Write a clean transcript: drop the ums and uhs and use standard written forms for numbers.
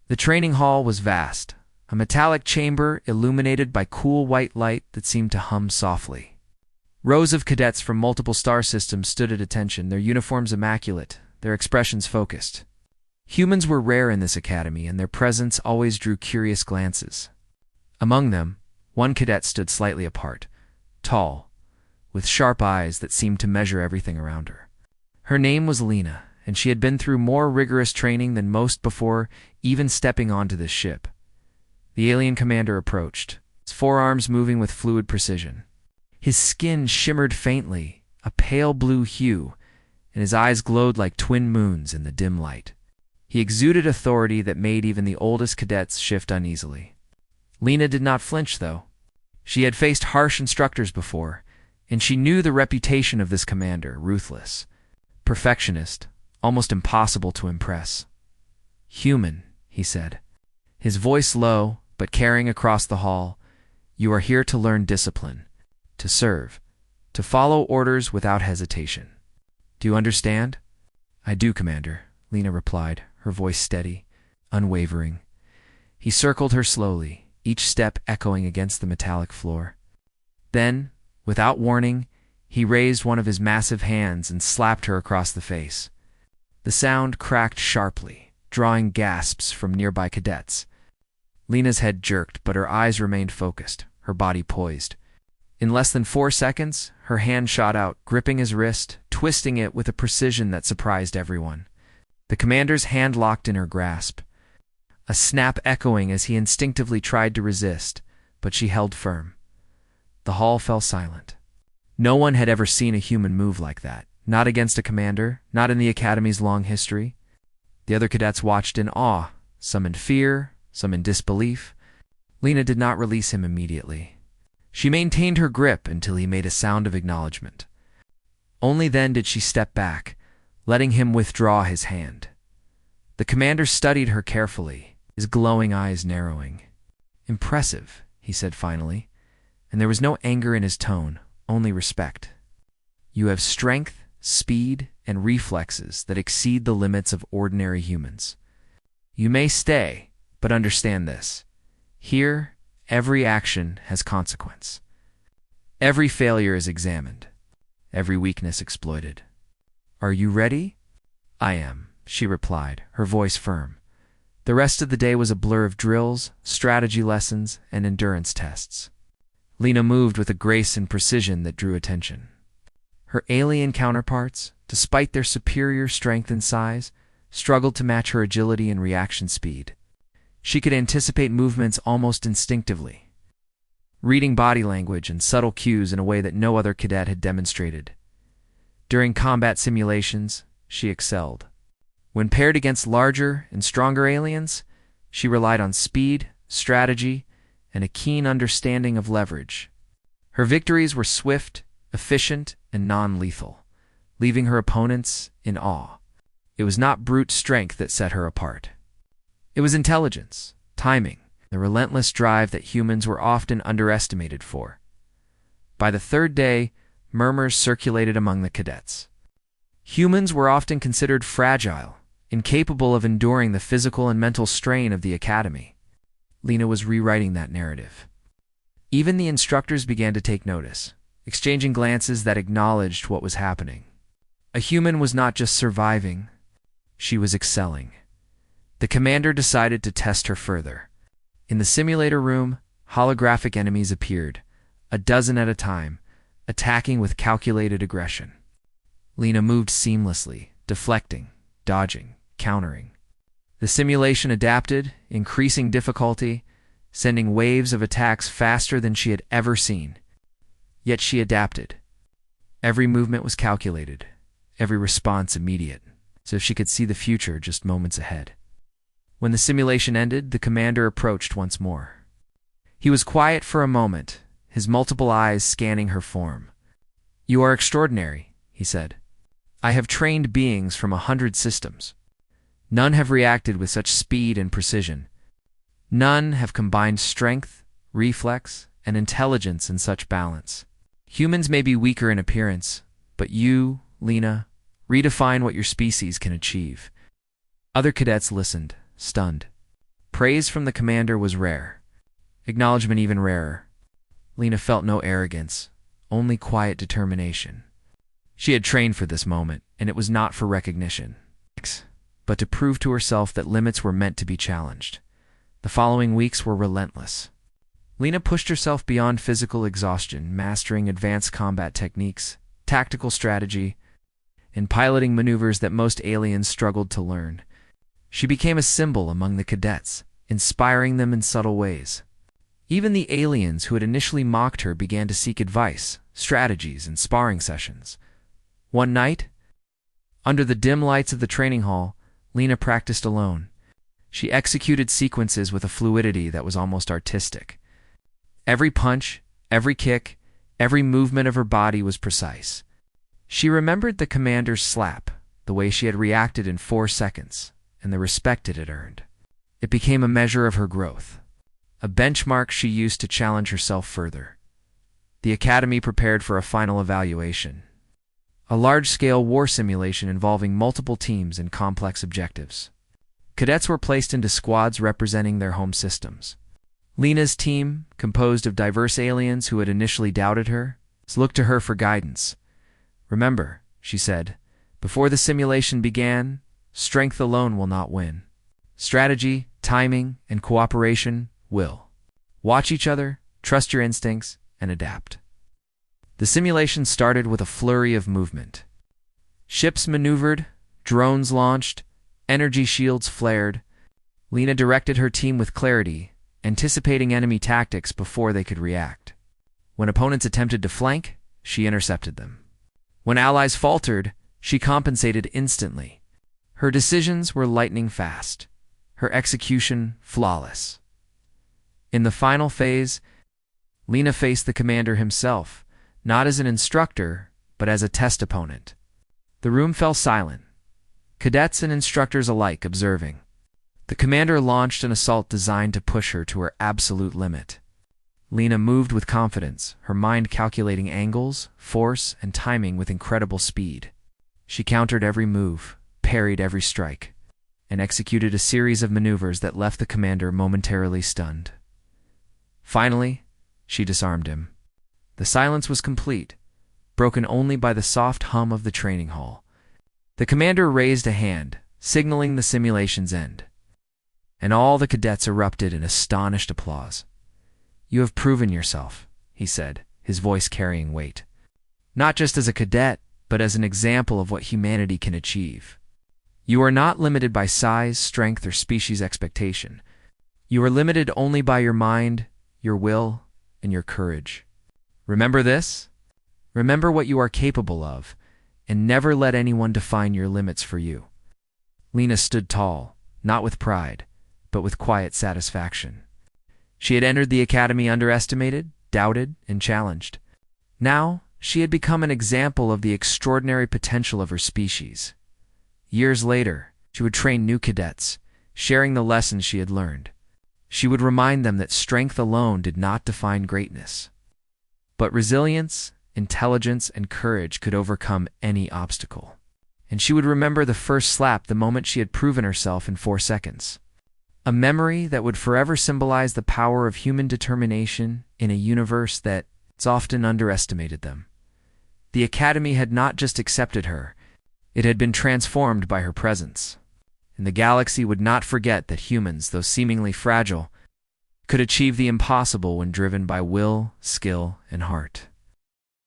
The training hall was vast, a metallic chamber illuminated by cool white light that seemed to hum softly. Rows of cadets from multiple star systems stood at attention, their uniforms immaculate, their expressions focused. Humans were rare in this academy, and their presence always drew curious glances. Among them, one cadet stood slightly apart, tall, with sharp eyes that seemed to measure everything around her. Her name was Lena, and she had been through more rigorous training than most before even stepping onto this ship. The alien commander approached, his forearms moving with fluid precision. His skin shimmered faintly, a pale blue hue, and his eyes glowed like twin moons in the dim light. He exuded authority that made even the oldest cadets shift uneasily. Lena did not flinch, though. She had faced harsh instructors before, and she knew the reputation of this commander: ruthless, perfectionist, almost impossible to impress. "Human," he said, his voice low but carrying across the hall, "you are here to learn discipline, to serve, to follow orders without hesitation. Do you understand?" "I do, Commander," Lena replied, her voice steady, unwavering. He circled her slowly, each step echoing against the metallic floor. Then, without warning, he raised one of his massive hands and slapped her across the face. The sound cracked sharply, drawing gasps from nearby cadets. Lena's head jerked, but her eyes remained focused, her body poised. In less than 4 seconds, her hand shot out, gripping his wrist, twisting it with a precision that surprised everyone. The commander's hand locked in her grasp, a snap echoing as he instinctively tried to resist, but she held firm. The hall fell silent. No one had ever seen a human move like that, not against a commander, not in the Academy's long history. The other cadets watched in awe, some in fear, some in disbelief. Lena did not release him immediately. She maintained her grip until he made a sound of acknowledgement. Only then did she step back, letting him withdraw his hand. The commander studied her carefully, his glowing eyes narrowing. "Impressive," he said finally, and there was no anger in his tone, only respect. "You have strength, speed, and reflexes that exceed the limits of ordinary humans. You may stay, but understand this. Here, every action has consequence. Every failure is examined, every weakness exploited. Are you ready?" "I am," she replied, her voice firm. The rest of the day was a blur of drills, strategy lessons, and endurance tests. Lena moved with a grace and precision that drew attention. Her alien counterparts, despite their superior strength and size, struggled to match her agility and reaction speed. She could anticipate movements almost instinctively, reading body language and subtle cues in a way that no other cadet had demonstrated. During combat simulations, she excelled. When paired against larger and stronger aliens, she relied on speed, strategy, and a keen understanding of leverage. Her victories were swift, efficient, and non-lethal, leaving her opponents in awe. It was not brute strength that set her apart. It was intelligence, timing, the relentless drive that humans were often underestimated for. By the third day, murmurs circulated among the cadets. Humans were often considered fragile, incapable of enduring the physical and mental strain of the academy. Lena was rewriting that narrative. Even the instructors began to take notice, exchanging glances that acknowledged what was happening. A human was not just surviving, she was excelling. The commander decided to test her further. In the simulator room, holographic enemies appeared, a dozen at a time, attacking with calculated aggression. Lena moved seamlessly, deflecting, dodging, countering. The simulation adapted, increasing difficulty, sending waves of attacks faster than she had ever seen. Yet she adapted. Every movement was calculated, every response immediate, so if she could see the future just moments ahead. When the simulation ended, the commander approached once more. He was quiet for a moment, his multiple eyes scanning her form. "You are extraordinary," he said. "I have trained beings from 100 systems. None have reacted with such speed and precision. None have combined strength, reflex, and intelligence in such balance. Humans may be weaker in appearance, but you, Lena, redefine what your species can achieve." Other cadets listened, stunned. Praise from the commander was rare. Acknowledgement even rarer. Lena felt no arrogance, only quiet determination. She had trained for this moment, and it was not for recognition, but to prove to herself that limits were meant to be challenged. The following weeks were relentless. Lena pushed herself beyond physical exhaustion, mastering advanced combat techniques, tactical strategy, and piloting maneuvers that most aliens struggled to learn. She became a symbol among the cadets, inspiring them in subtle ways. Even the aliens who had initially mocked her began to seek advice, strategies, and sparring sessions. One night, under the dim lights of the training hall, Lena practiced alone. She executed sequences with a fluidity that was almost artistic. Every punch, every kick, every movement of her body was precise. She remembered the commander's slap, the way she had reacted in 4 seconds, and the respect it had earned. It became a measure of her growth, a benchmark she used to challenge herself further. The academy prepared for a final evaluation, a large-scale war simulation involving multiple teams and complex objectives. Cadets were placed into squads representing their home systems. Lena's team, composed of diverse aliens who had initially doubted her, looked to her for guidance. "Remember," she said, "before the simulation began, strength alone will not win. Strategy, timing, and cooperation will. Watch each other, trust your instincts, and adapt." The simulation started with a flurry of movement. Ships maneuvered, drones launched, energy shields flared. Lena directed her team with clarity, anticipating enemy tactics before they could react. When opponents attempted to flank, she intercepted them. When allies faltered, she compensated instantly. Her decisions were lightning fast, her execution flawless. In the final phase, Lena faced the commander himself, not as an instructor, but as a test opponent. The room fell silent, cadets and instructors alike observing. The commander launched an assault designed to push her to her absolute limit. Lena moved with confidence, her mind calculating angles, force, and timing with incredible speed. She countered every move, parried every strike, and executed a series of maneuvers that left the commander momentarily stunned. Finally, she disarmed him. The silence was complete, broken only by the soft hum of the training hall. The commander raised a hand, signaling the simulation's end, and all the cadets erupted in astonished applause. "You have proven yourself," he said, his voice carrying weight. "Not just as a cadet, but as an example of what humanity can achieve. You are not limited by size, strength, or species expectation. You are limited only by your mind, your will, and your courage. Remember this? Remember what you are capable of, and never let anyone define your limits for you." Lena stood tall, not with pride, but with quiet satisfaction. She had entered the academy underestimated, doubted, and challenged. Now, she had become an example of the extraordinary potential of her species. Years later, she would train new cadets, sharing the lessons she had learned. She would remind them that strength alone did not define greatness, but resilience, intelligence, and courage could overcome any obstacle. And she would remember the first slap the moment she had proven herself in 4 seconds. A memory that would forever symbolize the power of human determination in a universe that's often underestimated them. The Academy had not just accepted her, it had been transformed by her presence. And the galaxy would not forget that humans, though seemingly fragile, could achieve the impossible when driven by will, skill, and heart.